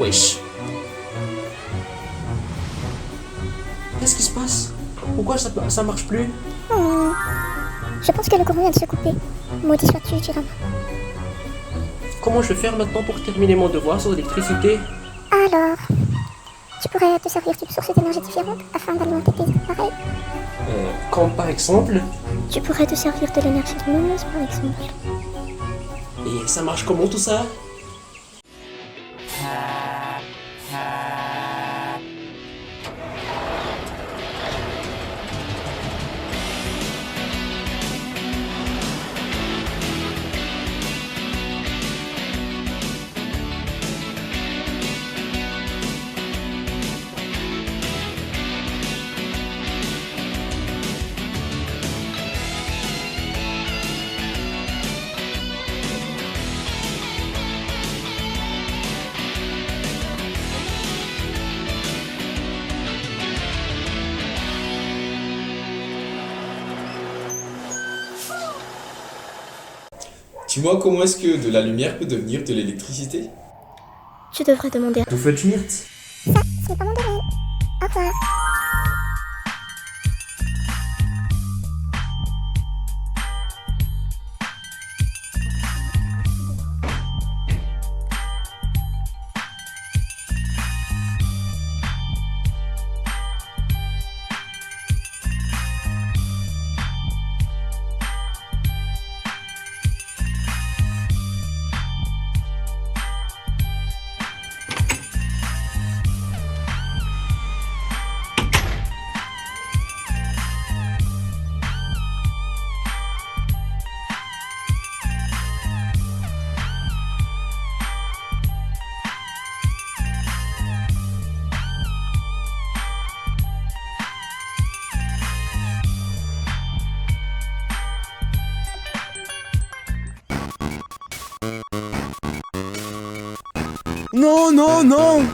Wesh. Qu'est-ce qui se passe? Pourquoi ça marche plus? Oh, je pense que le courant vient de se couper. Maudit sois-tu, Jirama. Comment je vais faire maintenant pour terminer mon devoir sans électricité? Alors, tu pourrais te servir d'une source d'énergie différente afin d'alimenter tes appareils. Comme par exemple? Tu pourrais te servir de l'énergie lumineuse, par exemple. Et ça marche comment tout ça? Dis-moi comment est-ce que de la lumière peut devenir de l'électricité? Tu devrais demander à... Du Schmidt. Ça, c'est pas mon domaine. Au revoir. Non, non, non!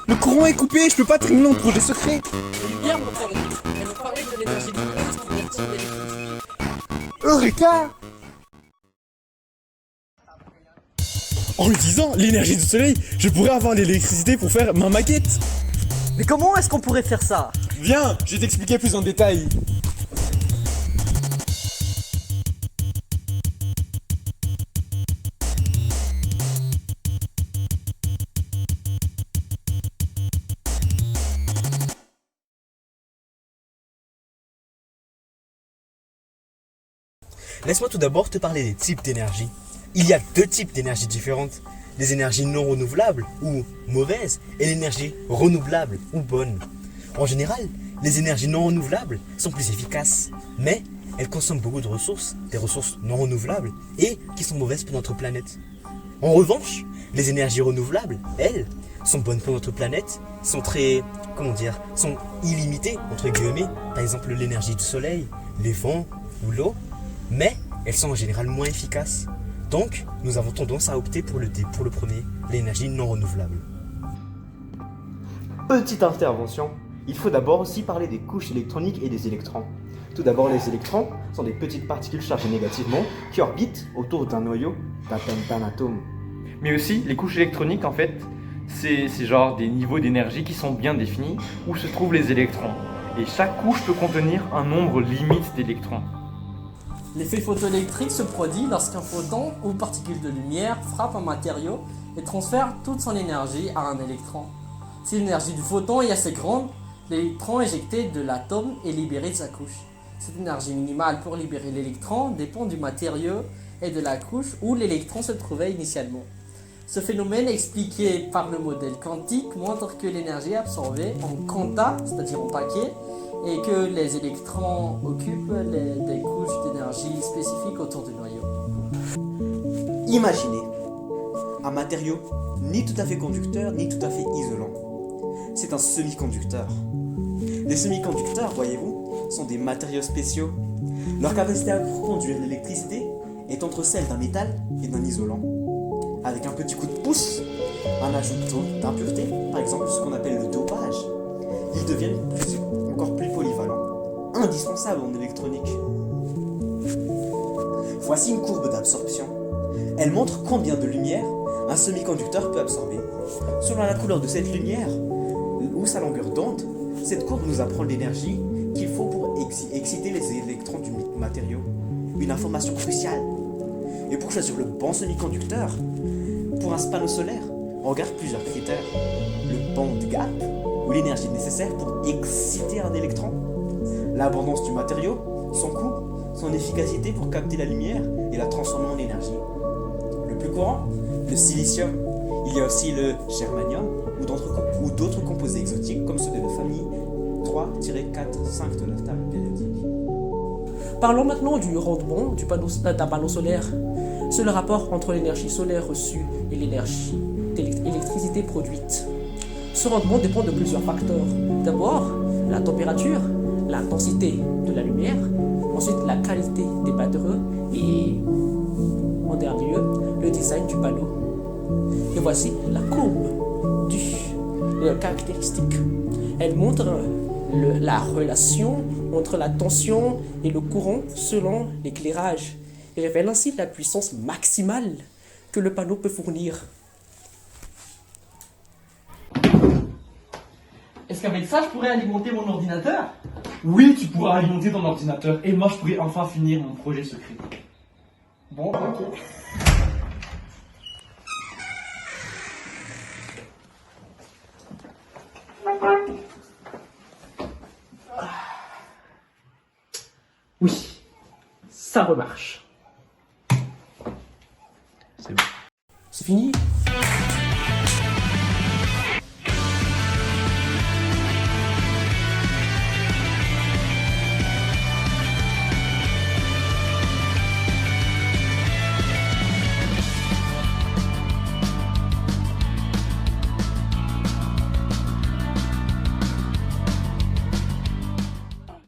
Le courant est coupé, je peux pas terminer mon projet secret! Les lumières m'ont permis. Elles m'ont parlé de l'énergie lumineuse qui attire l'électricité. Eureka! En utilisant l'énergie du soleil, je pourrais avoir l'électricité pour faire ma maquette! Mais comment est-ce qu'on pourrait faire ça? Viens, je vais t'expliquer plus en détail. Laisse-moi tout d'abord te parler des types d'énergie. Il y a deux types d'énergie différentes. Les énergies non renouvelables ou mauvaises et l'énergie renouvelable ou bonne. En général, les énergies non renouvelables sont plus efficaces, mais elles consomment beaucoup de ressources, des ressources non renouvelables et qui sont mauvaises pour notre planète. En revanche, les énergies renouvelables, elles, sont bonnes pour notre planète, sont sont illimitées, entre guillemets, par exemple l'énergie du soleil, les vents ou l'eau, mais elles sont en général moins efficaces. Donc, nous avons tendance à opter pour le premier, l'énergie non renouvelable. Petite intervention, il faut d'abord aussi parler des couches électroniques et des électrons. Tout d'abord, les électrons sont des petites particules chargées négativement qui orbitent autour d'un noyau d'un atome. Mais aussi, les couches électroniques, en fait, c'est genre des niveaux d'énergie qui sont bien définis où se trouvent les électrons. Et chaque couche peut contenir un nombre limite d'électrons. L'effet photoélectrique se produit lorsqu'un photon ou particule de lumière frappe un matériau et transfère toute son énergie à un électron. Si l'énergie du photon est assez grande, l'électron éjecté de l'atome est libéré de sa couche. Cette énergie minimale pour libérer l'électron dépend du matériau et de la couche où l'électron se trouvait initialement. Ce phénomène expliqué par le modèle quantique montre que l'énergie est absorbée en quanta, c'est-à-dire en paquets, et que les électrons occupent des couches d'énergie spécifiques autour du noyau. Imaginez un matériau ni tout à fait conducteur ni tout à fait isolant. C'est un semi-conducteur. Les semi-conducteurs, voyez-vous, sont des matériaux spéciaux. Leur capacité à conduire l'électricité est entre celle d'un métal et d'un isolant. Avec un petit coup de pouce, un ajout d'impureté, par exemple ce qu'on appelle le dopage, ils deviennent encore plus polyvalents, indispensables en électronique. Voici une courbe d'absorption. Elle montre combien de lumière un semi-conducteur peut absorber. Selon la couleur de cette lumière ou sa longueur d'onde, cette courbe nous apprend l'énergie qu'il faut pour exciter les électrons du matériau. Une information cruciale. Et pour choisir le bon semi-conducteur, pour un panneau solaire, on regarde plusieurs critères. Le band gap, ou l'énergie nécessaire pour exciter un électron. L'abondance du matériau, son coût, son efficacité pour capter la lumière et la transformer en énergie. Le plus courant, le silicium. Il y a aussi le germanium ou d'autres composés exotiques comme ceux de la famille 3-4-5 de la table périodique. Parlons maintenant du rendement d'un panneau solaire. C'est le rapport entre l'énergie solaire reçue et l'énergie d'électricité produite. Ce rendement dépend de plusieurs facteurs. D'abord, la température, l'intensité de la lumière, ensuite la qualité des batteries et, en dernier lieu, le design du panneau. Et voici la courbe de caractéristiques. Elle montre la relation entre la tension et le courant selon l'éclairage et révèle ainsi la puissance maximale que le panneau peut fournir. Est-ce qu'avec ça, je pourrais alimenter mon ordinateur? Oui, tu pourras alimenter ton ordinateur et moi je pourrai enfin finir mon projet secret. Bon, ok. Oui, ça remarche. C'est bon. C'est fini?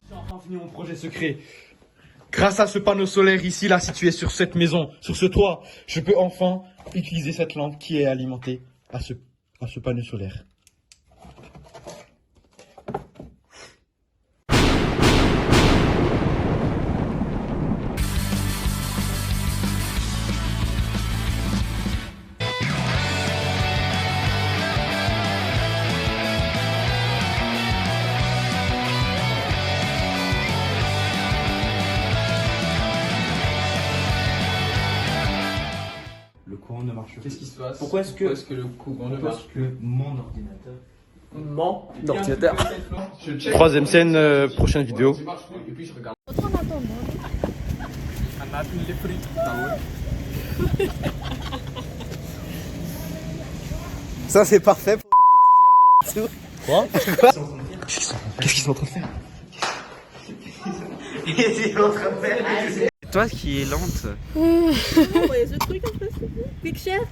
J'ai enfin fini mon projet secret. Grâce à ce panneau solaire ici, là, situé sur cette maison, sur ce toit, je peux enfin utiliser cette lampe qui est alimentée à ce panneau solaire. Le courant ne marche pas. Qu'est-ce qui se passe? Pourquoi est-ce que le courant ne pourquoi marche est-ce que mon ordinateur... Mon ordinateur. Troisième scène, prochaine vidéo. Et puis je regarde. Ça c'est parfait pour Quoi? Qu'est-ce qu'ils sont en train de faire? Ils sont en train de faire... C'est toi qui est lente. Vous voyez ce truc en fait? Picture?